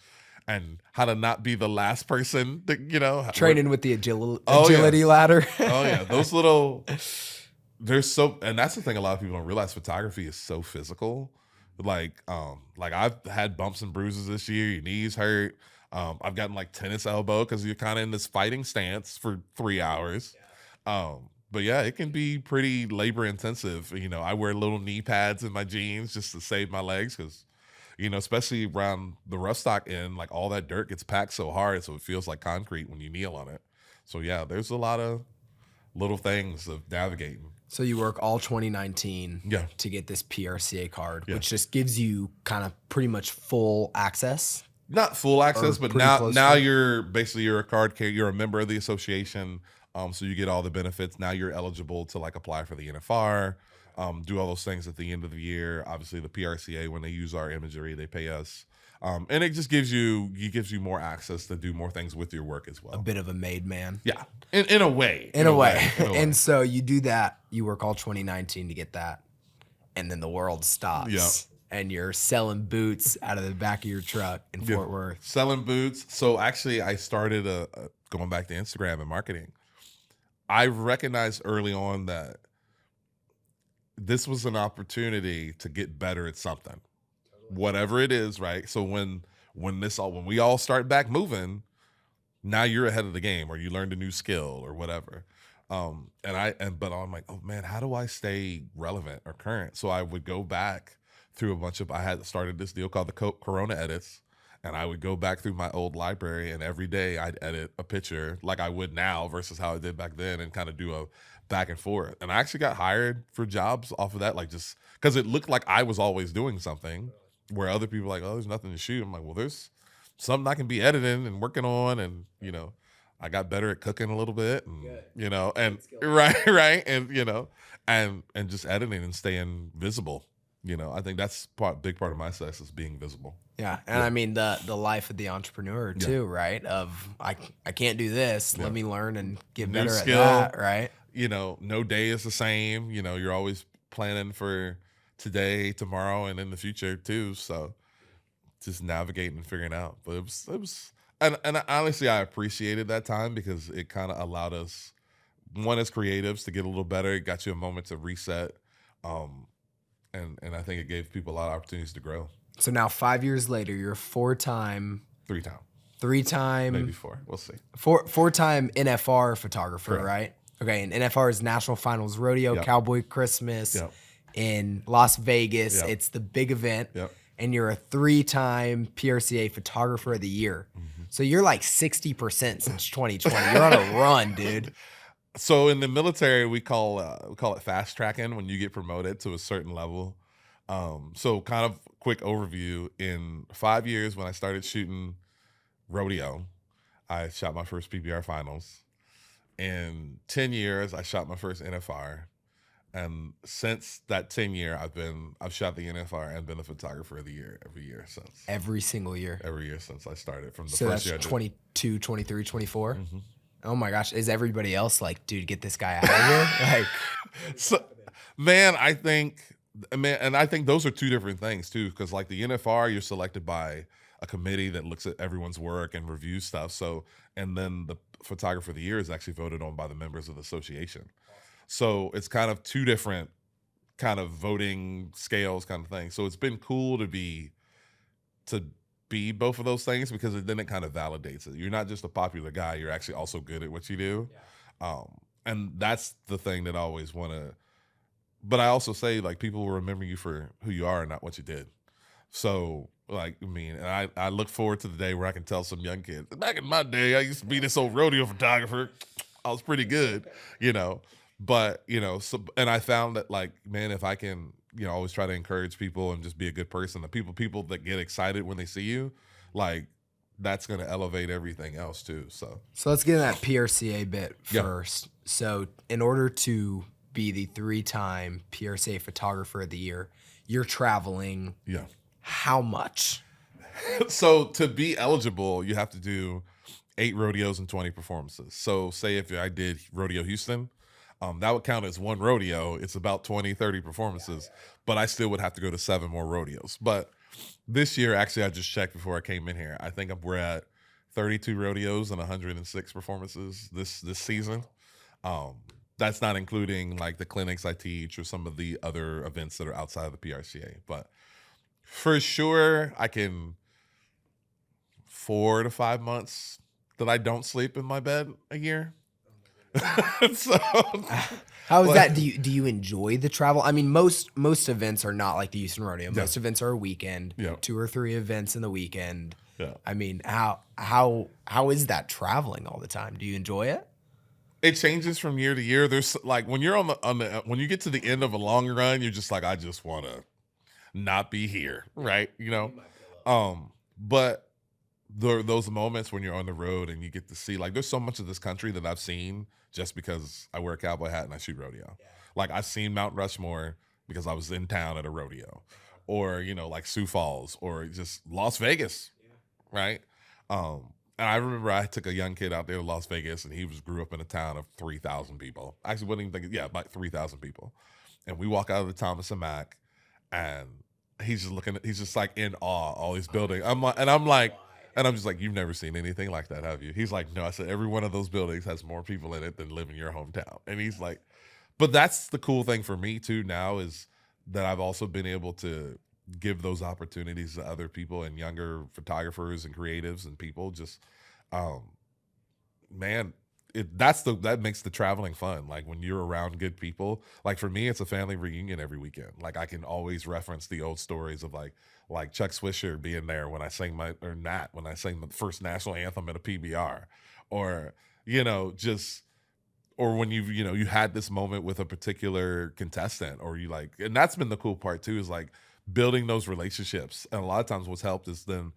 how to not be the last person to, training with the agility ladder. Oh yeah, those and that's the thing a lot of people don't realize. Photography is so physical. Like I've had bumps and bruises this year. Your knees hurt. I've gotten like tennis elbow because you're kind of in this fighting stance for 3 hours. But yeah, it can be pretty labor intensive. I wear little knee pads in my jeans just to save my legs because, especially around the rough stock end, like all that dirt gets packed so hard, so it feels like concrete when you kneel on it. So yeah, there's a lot of little things of navigating. So you work all 2019 to get this PRCA card, which just gives you kind of pretty much full access. Not full access, but now you're a card carrier. You're a member of the association, so you get all the benefits. Now you're eligible to like apply for the NFR, do all those things at the end of the year. Obviously, the PRCA, when they use our imagery, they pay us. And it just gives you more access to do more things with your work as well. A bit of a made man. Yeah, in a way. In a way. And so you do that. You work all 2019 to get that, and then the world stops. Yeah. And you're selling boots out of the back of your truck in Fort Worth. Selling boots. So actually, I started going back to Instagram and marketing. I recognized early on that this was an opportunity to get better at something. Whatever it is, right? So when we all start back moving, now you're ahead of the game, or you learned a new skill or whatever. But I'm like, oh man, how do I stay relevant or current? So I would go back through I had started this deal called the Corona Edits, and I would go back through my old library, and every day I'd edit a picture like I would now versus how I did back then, and kind of do a back and forth. And I actually got hired for jobs off of that, like just because it looked like I was always doing something. Where other people are like, oh, there's nothing to shoot. I'm like, well, there's something I can be editing and working on, and I got better at cooking a little bit, and and right, and just editing and staying visible. I think that's big part of my success is being visible. Yeah, and I mean the life of the entrepreneur too, right? Of I can't do this. Let me learn and get better skill, at that, right? No day is the same. You're always planning for today, tomorrow, and in the future too. So just navigating and figuring out. But it was and honestly, I appreciated that time because it kind of allowed us, one, as creatives, to get a little better. It got you a moment to reset. And I think it gave people a lot of opportunities to grow. So now 5 years later, you're three-time, maybe 4. We'll see. Four-time NFR photographer, correct, right? Okay, and NFR is National Finals Rodeo, Cowboy Christmas. Yep. In Las Vegas. Yep. It's the big event. Yep. And you're a 3-time PRCA Photographer of the Year. Mm-hmm. So you're like 60% since 2020. You're on a run, dude. So in the military, we call it fast tracking when you get promoted to a certain level. So kind of quick overview. In 5 years, when I started shooting rodeo, I shot my first PBR finals. In 10 years, I shot my first NFR. And since that 10-year, I've shot the NFR and been the photographer of the year every year since. Every single year? Every year since I started from the so first year. So that's 22, 23, 24? Mm-hmm. Oh my gosh. Is everybody else like, dude, get this guy out of here? I think those are two different things too. Because like the NFR, you're selected by a committee that looks at everyone's work and reviews stuff. So, and then the photographer of the year is actually voted on by the members of the association. So it's kind of two different kind of voting scales kind of thing. So it's been cool to be both of those things because then it kind of validates it. You're not just a popular guy. You're actually also good at what you do. Yeah. And that's the thing that I always want to, but I also say like people will remember you for who you are and not what you did. So like, and I look forward to the day where I can tell some young kids, back in my day, I used to be this old rodeo photographer. I was pretty good, But, and I found that like, man, if I can, always try to encourage people and just be a good person, the people that get excited when they see you, like that's going to elevate everything else too. So let's get in that PRCA bit first. So in order to be the 3-time PRCA Photographer of the Year, you're traveling. Yeah. How much? So to be eligible, you have to do 8 rodeos and 20 performances. So say if I did Rodeo Houston, that would count as one rodeo. It's about 20, 30 performances, but I still would have to go to 7 more rodeos. But this year, actually, I just checked before I came in here. I think we're at 32 rodeos and 106 performances this season. That's not including like the clinics I teach or some of the other events that are outside of the PRCA. But for sure, I can 4 to 5 months that I don't sleep in my bed a year. So how is that? Do you enjoy the travel? I mean, most events are not like the Houston Rodeo. Most events are a weekend, 2 or 3 events in the weekend. Yeah. I mean, how is that traveling all the time? Do you enjoy it? It changes from year to year. There's like when you're on the when you get to the end of a long run, you're just like, I just want to not be here, right? You know, but those moments when you're on the road and you get to see, like, there's so much of this country that I've seen just because I wear a cowboy hat and I shoot rodeo. Yeah. Like, I've seen Mount Rushmore because I was in town at a rodeo, or, you know, like Sioux Falls, or just Las Vegas, right? And I remember I took a young kid out there to Las Vegas, and he grew up in a town of 3,000 people. Actually, wasn't even thinking, about 3,000 people. And we walk out of the Thompson Mac, and he's just like in awe, all these buildings. I'm just like, you've never seen anything like that, have you? He's like, no. I said, every one of those buildings has more people in it than live in your hometown. And he's like, but that's the cool thing for me too now, is that I've also been able to give those opportunities to other people and younger photographers and creatives and people. Just, man, that makes the traveling fun. Like, when you're around good people, like for me, it's a family reunion every weekend. Like, I can always reference the old stories of like Chuck Swisher being there when I sang when I sang the first national anthem at a PBR, or, you know, or when you had this moment with a particular contestant, or you like, and that's been the cool part too, is like building those relationships. And a lot of times what's helped is then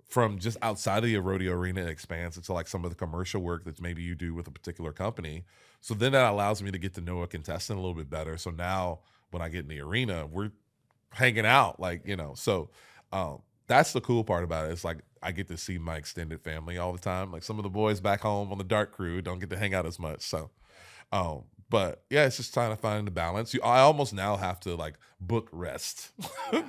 from just outside of the rodeo arena, it expands into like some of the commercial work that maybe you do with a particular company. So then that allows me to get to know a contestant a little bit better. So now when I get in the arena, we're hanging out, like, you know. So that's the cool part about it. It's like I get to see my extended family all the time. Like, some of the boys back home on the dark crew don't get to hang out as much. So but yeah, it's just trying to find the balance. I almost now have to like book rest,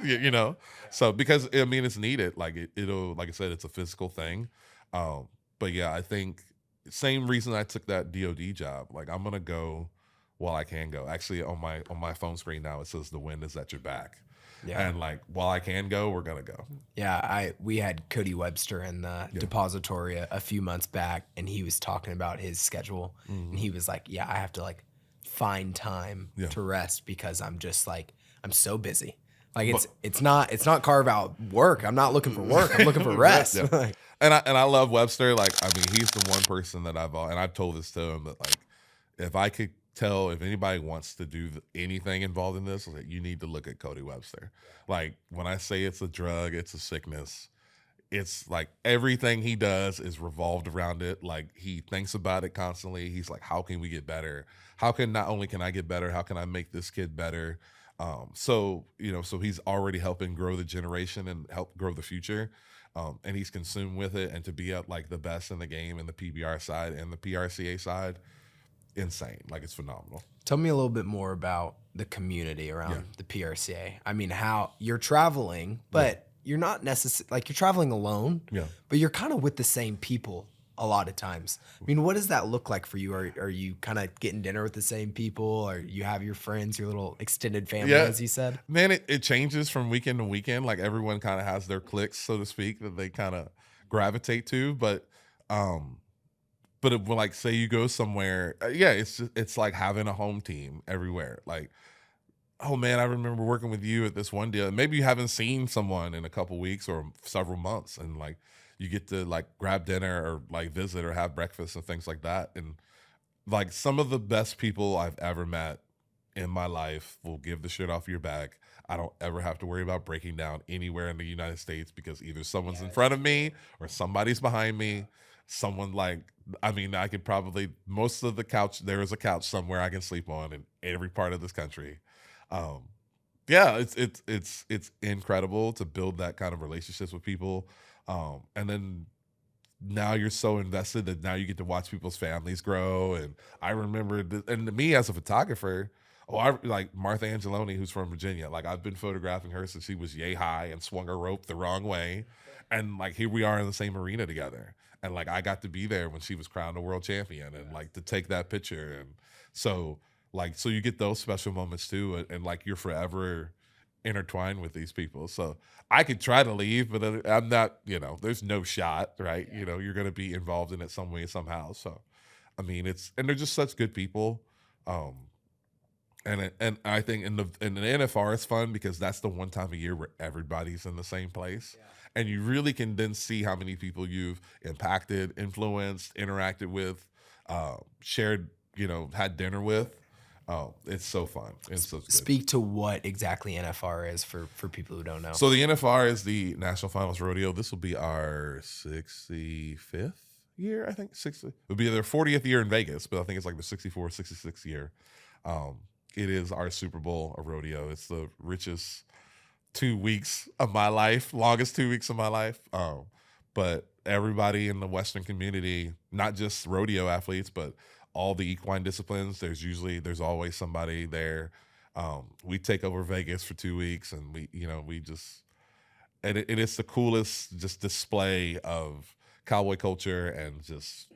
you know? So, because I mean, it's needed. Like, it'll, like I said, it's a physical thing. But yeah, I think same reason I took that DOD job. Like, I'm going to go while I can go. Actually, on my phone screen now, it says the wind is at your back. Yeah. And like, while I can go, we're going to go. Yeah. We had Cody Webster in the depository a few months back, and he was talking about his schedule. Mm-hmm. And he was like, yeah, I have to like find time to rest, because I'm just like, I'm so busy. Like, it's not carve out work. I'm not looking for work. I'm looking for rest. Yeah. And I love Webster. Like, I mean, he's the one person that and I've told this to him, that like, if I could tell, if anybody wants to do anything involved in this, like, you need to look at Cody Webster. Like, when I say it's a drug, it's a sickness, it's like everything he does is revolved around it. Like, he thinks about it constantly. He's like, how can we get better? Not only can I get better, how can I make this kid better? So he's already helping grow the generation and help grow the future. And he's consumed with it. And to be at like the best in the game in the PBR side and the PRCA side, insane. Like, it's phenomenal. Tell me a little bit more about the community around the PRCA. I mean, how you're traveling, but you're not necessarily, like, you're traveling alone, but you're kind of with the same people a lot of times. I mean, what does that look like for you? Are you kind of getting dinner with the same people, or you have your friends, your little extended family, as you said? Man, it changes from weekend to weekend. Like, everyone kind of has their cliques, so to speak, that they kind of gravitate to. But it will, like, say you go somewhere, it's like having a home team everywhere. Like, oh man, I remember working with you at this one deal. Maybe you haven't seen someone in a couple weeks or several months, and like, you get to like grab dinner or like visit or have breakfast and things like that. And like, some of the best people I've ever met in my life will give the shit off your back. I don't ever have to worry about breaking down anywhere in the United States because either someone's in front of me or somebody's behind me. Someone like, I mean, I could probably, most of the couch, there is a couch somewhere I can sleep on in every part of this country. Yeah, it's incredible to build that kind of relationships with people. And then now you're so invested that now you get to watch people's families grow. And I remember, and me as a photographer, I like Martha Angeloni, who's from Virginia. Like I've been photographing her since she was yay high and swung a rope the wrong way. And like here we are in the same arena together. And like I got to be there when she was crowned a world champion and like to take that picture. And so you get those special moments too. And like you're forever intertwined with these people. So I could try to leave, but I'm not, there's no shot, right? You're going to be involved in it some way, somehow. So, I mean, and they're just such good people. And I think in the NFR is fun because that's the one time a year where everybody's in the same place. Yeah. And you really can then see how many people you've impacted, influenced, interacted with, shared, had dinner with. Oh, it's so fun. It's so good. Speak to what exactly NFR is for people who don't know. So the NFR is the National Finals Rodeo. This will be our 65th year, I think. It'll be their 40th year in Vegas, but I think it's like the 64th, 66th year. It is our Super Bowl, a rodeo. It's the richest 2 weeks of my life, longest 2 weeks of my life. But everybody in the Western community, not just rodeo athletes, but all the equine disciplines, there's always somebody there. We take over Vegas for 2 weeks, and it's the coolest just display of cowboy culture and just,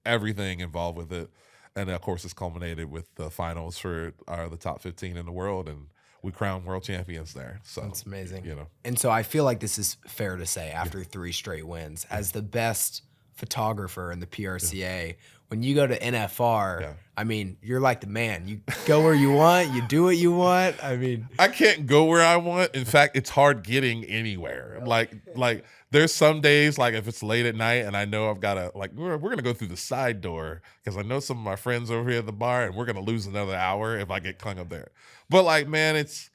everything involved with it. And of course, it's culminated with the finals for the top 15 in the world, and we crown world champions there. So that's amazing. And so I feel like this is fair to say after 3 straight wins, as the best photographer in the PRCA, when you go to NFR, I mean, you're like the man. You go where you want, you do what you want. I mean, I can't go where I want. In fact, it's hard getting anywhere. Like there's some days, like if it's late at night and I know I've got to, like, we're going to go through the side door because I know some of my friends over here at the bar and we're going to lose another hour if I get clung up there. But like, man, it's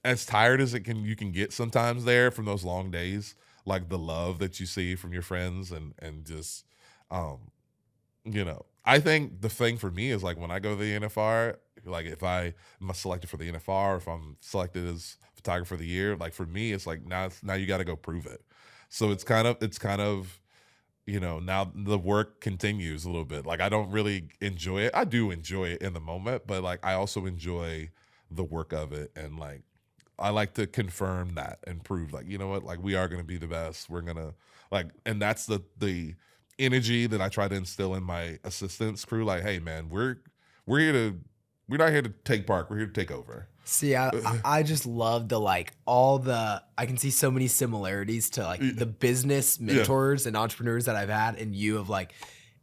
as tired as you can get sometimes there from those long days. Like the love that you see from your friends and just, I think the thing for me is like when I go to the NFR, like if I'm selected for the NFR, if I'm selected as photographer of the year, like for me, it's like now you got to go prove it. So it's kind of, now the work continues a little bit. Like I don't really enjoy it. I do enjoy it in the moment, but like I also enjoy the work of it and like, I like to confirm that and prove like, you know what, like we are going to be the best. We're going to like, and that's the energy that I try to instill in my assistants crew. Like, hey man, we're not here to take part. We're here to take over. See, I just love I can see so many similarities to like the business mentors and entrepreneurs that I've had and you of like,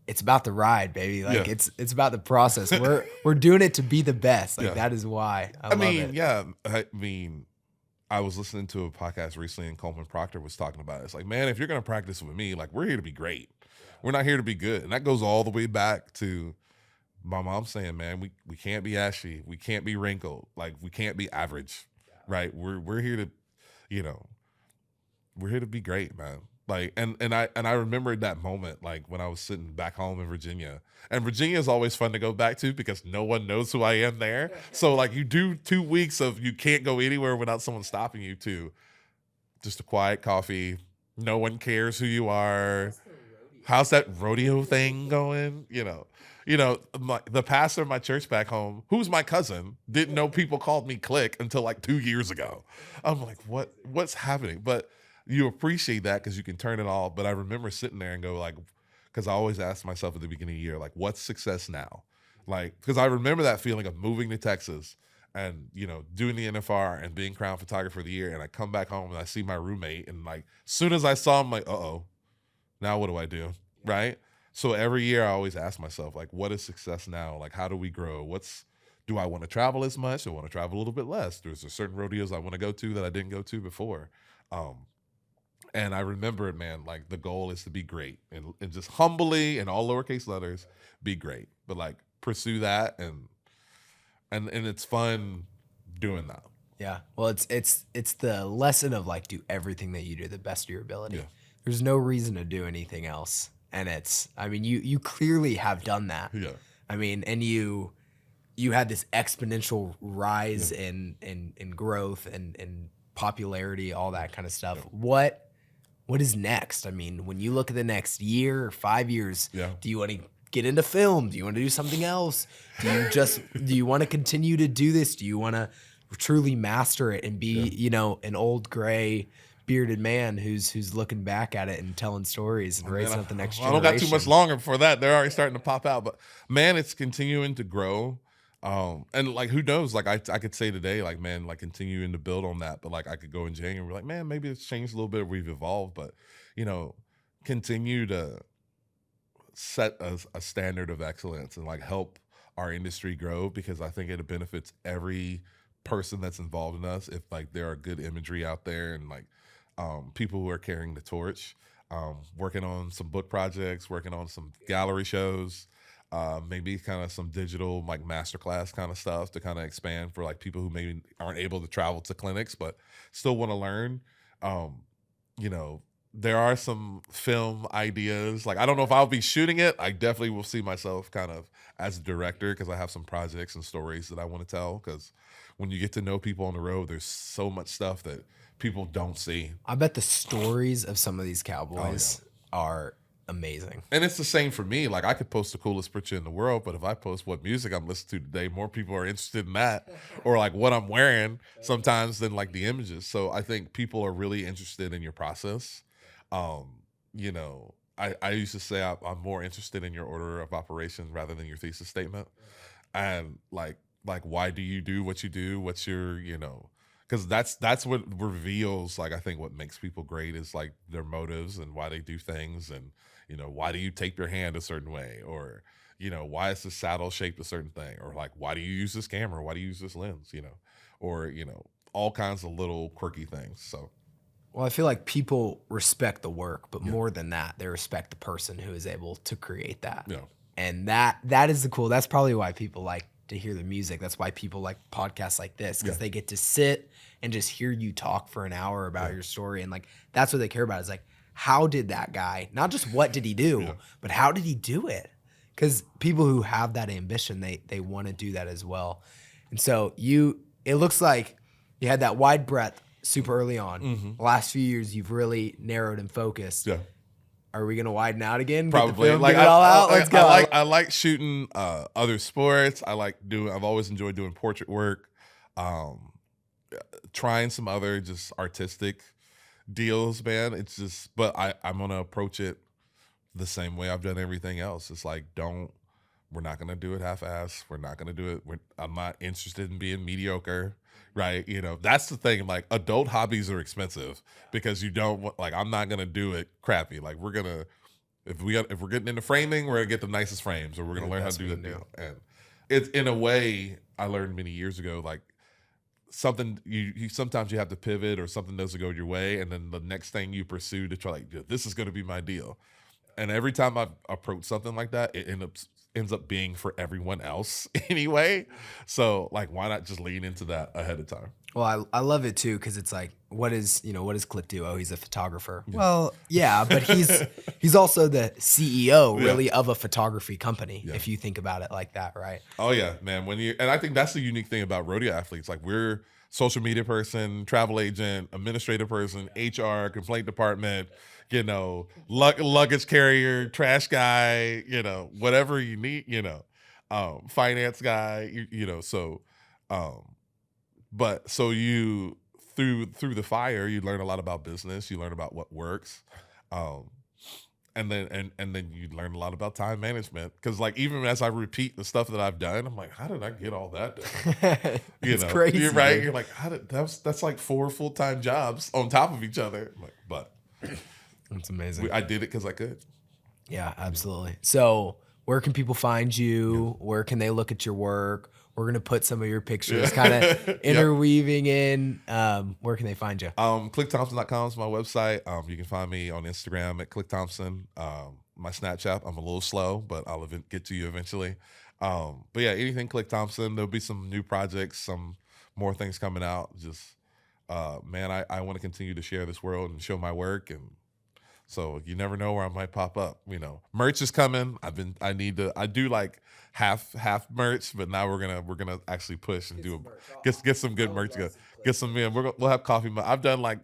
it's about the ride, baby. Like it's about the process. We're doing it to be the best. Like that is why I love it. Yeah. I mean, I was listening to a podcast recently and Coleman Proctor was talking about it. It's like, man, if you're going to practice with me, like we're here to be great. We're not here to be good. And that goes all the way back to my mom saying, man, we can't be ashy. We can't be wrinkled. Like we can't be average, right? We're here to, we're here to be great, man. Like, and I remembered that moment, like when I was sitting back home in Virginia, and Virginia is always fun to go back to because no one knows who I am there. So like you do 2 weeks of, you can't go anywhere without someone stopping you to just a quiet coffee. No one cares who you are. How's that rodeo thing going? The pastor of my church back home, who's my cousin, didn't know people called me Click until like 2 years ago. I'm like, what's happening? But you appreciate that because you can turn it all. But I remember sitting there and go like, because I always ask myself at the beginning of the year, like, what's success now? Like, because I remember that feeling of moving to Texas and, doing the NFR and being crowned photographer of the year. And I come back home and I see my roommate. And like, as soon as I saw him, like, uh-oh, now what do I do? Right? So every year I always ask myself, like, what is success now? Like, how do we grow? Do I want to travel as much? Do I want to travel a little bit less? There's certain rodeos I want to go to that I didn't go to before. And I remember it, man, like the goal is to be great and just humbly in all lowercase letters, be great. But like pursue that and it's fun doing that. Yeah. Well, it's the lesson of like do everything that you do the best of your ability. Yeah. There's no reason to do anything else. And I mean, you clearly have done that. Yeah. I mean, and you had this exponential rise in growth and popularity, all that kind of stuff. Yeah. What is next? I mean, when you look at the next year or 5 years, do you want to get into film? Do you want to do something else? Do you want to continue to do this? Do you want to truly master it and be, an old gray bearded man who's looking back at it and telling stories and raising up the next generation? I don't got too much longer before that. They're already starting to pop out, but man, it's continuing to grow. And like, who knows? Like I could say today, like, man, like continuing to build on that, but like I could go in January and be like, man, maybe it's changed a little bit. We've evolved, but continue to set a standard of excellence and like help our industry grow, because I think it benefits every person that's involved in us if like there are good imagery out there and like people who are carrying the torch, working on some book projects, working on some gallery shows, maybe kind of some digital like masterclass kind of stuff to kind of expand for like people who maybe aren't able to travel to clinics but still want to learn. There are some film ideas. Like, I don't know if I'll be shooting it. I definitely will see myself kind of as a director, because I have some projects and stories that I want to tell, because when you get to know people on the road, there's so much stuff that people don't see. I bet the stories of some of these Cowboys are amazing. And it's the same for me. Like, I could post the coolest picture in the world, but if I post what music I'm listening to today, more people are interested in that, or like what I'm wearing sometimes than like the images. So I think people are really interested in your process. I used to say I'm more interested in your order of operations rather than your thesis statement. And like why do you do what you do? What's your, because that's what reveals, like, I think what makes people great is like their motives and why they do things. And, why do you tape your hand a certain way? Or, why is the saddle shaped a certain thing? Or like, why do you use this camera? Why do you use this lens? Or, all kinds of little quirky things. So. Well, I feel like people respect the work, but more than that, they respect the person who is able to create that. Yeah. And that is the cool. That's probably why people like to hear the music. That's why people like podcasts like this, because they get to sit and just hear you talk for an hour about your story. And like, that's what they care about, is like, how did that guy, not just what did he do, but how did he do it? Because people who have that ambition, they want to do that as well. And so it looks like you had that wide breadth super early on. Mm-hmm. The last few years, you've really narrowed and focused. Yeah. Are we gonna widen out again? Probably. Like, let's go. I like shooting other sports. I've always enjoyed doing portrait work. Trying some other just artistic deals, man. It's just, but I'm gonna approach it the same way I've done everything else. It's like, we're not gonna do it half-ass. We're not gonna do it. I'm not interested in being mediocre. Right. That's the thing. Like, adult hobbies are expensive because you don't want, like, I'm not going to do it crappy. Like, we're going to, if we're getting into framing, we're going to get the nicest frames, or we're going to learn how to do that deal. And it's, in a way, I learned many years ago, like, something sometimes you have to pivot, or something doesn't go your way. And then the next thing you pursue to try, like, this is going to be my deal. And every time I've approached something like that, it ends up being for everyone else anyway. So like, why not just lean into that ahead of time? Well, I love it too, because it's like, what does Click do? Oh, he's a photographer. Yeah. Well, yeah, but he's also the CEO really of a photography company, if you think about it like that, right? Oh yeah, man. And I think that's the unique thing about rodeo athletes. Like, we're social media person, travel agent, administrative person, HR, complaint department, luggage carrier, trash guy, whatever you need, finance guy, so you, through the fire, you learn a lot about business, you learn about what works. And then you learn a lot about time management, because like, even as I repeat the stuff that I've done, I'm like, how did I get all that done? It's crazy. You're right. You're like, that's like 4 full-time jobs on top of each other. I'm like, but that's amazing. I did it because I could. Yeah, absolutely. So where can people find you? Where can they look at your work? We're going to put some of your pictures kind of interweaving in. Where can they find you? ClickThompson.com is my website. You can find me on Instagram at ClickThompson. My Snapchat, I'm a little slow, but I'll get to you eventually. But yeah, anything Click Thompson. There'll be some new projects, some more things coming out. Just, man, I want to continue to share this world and show my work, and so you never know where I might pop up. You know, merch is coming. I do like half merch, but now we're gonna actually push and get some good merch. Get some. We'll have coffee. I've done like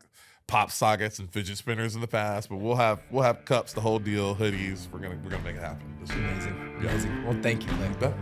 pop sockets and fidget spinners in the past, but we'll have cups, the whole deal, hoodies. We're gonna make it happen. Amazing. Well, thank you, Blake.